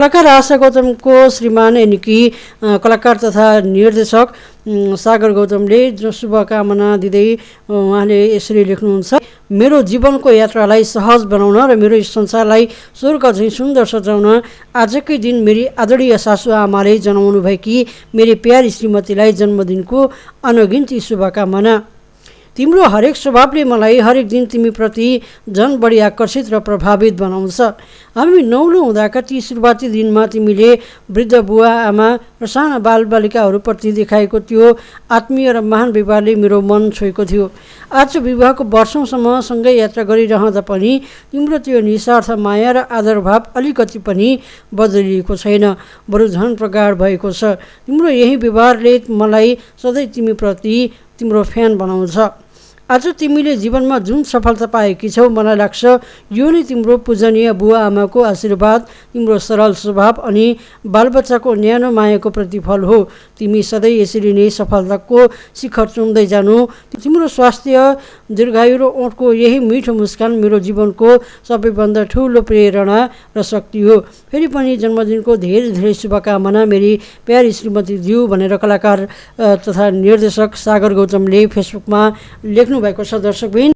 कलाकार आशा गौतमको श्रीमान यानि कि कलाकार तथा निर्देशक सागर गौतमले जो शुभकामना दिँदै उहाँले यसरी लेख्नुहुन्छ, मेरो जीवनको यात्रालाई सहज बनाउन र मेरो संसारलाई स्वर्ग झैँ सुन्दर सजाउन आजकै दिन मेरी आदरणीय सासु आमाले जनाउनु भएकी मेरी प्यारी श्रीमतीलाई जन्मदिनको अनगिन्ती शुभकामना। तिम्रो हरेक स्वभावले मलाई हरेक दिन तिमीप्रति झन् बढी आकर्षित र प्रभावित बनाउँछ। हामी नौलो हुँदाका ती सुरुवाती दिनमा तिमीले वृद्ध बुवा आमा र साना बालबालिकाहरूप्रति देखाएको त्यो आत्मीय र महान व्यवहारले मेरो मन छोएको थियो। आज विवाहको वर्षौँसम्म सँगै यात्रा गरिरहँदा पनि तिम्रो त्यो निस्वार्थ माया र आदरभाव अलिकति पनि बदलिएको छैन, बरु झन् प्रगाढ भएको छ। तिम्रो यही व्यवहारले मलाई सधैँ तिमीप्रति तिम्रो फ्यान बनाउँछ। आज तिमीले जीवनमा जुन सफलता पाएकी छौ, मलाई लाग्छ यो नै तिम्रो पूजनीय बुवा आमाको आशीर्वाद, तिम्रो सरल स्वभाव अनि बालबच्चाको न्यानो मायाको प्रतिफल हो। तिमी सधैँ यसरी नै सफलताको शिखर चुम्दै जानु। तिम्रो स्वास्थ्य, दीर्घायु र ओठको यही मिठो मुस्कान मेरो जीवनको सबैभन्दा ठुलो प्रेरणा र शक्ति हो। फेरि पनि जन्मदिनको धेरै धेरै शुभकामना मेरी प्यारी श्रीमती ज्यू भनेर कलाकार तथा निर्देशक सागर गौतमले फेसबुकमा लेख्नु भएको छ। दर्शकबिन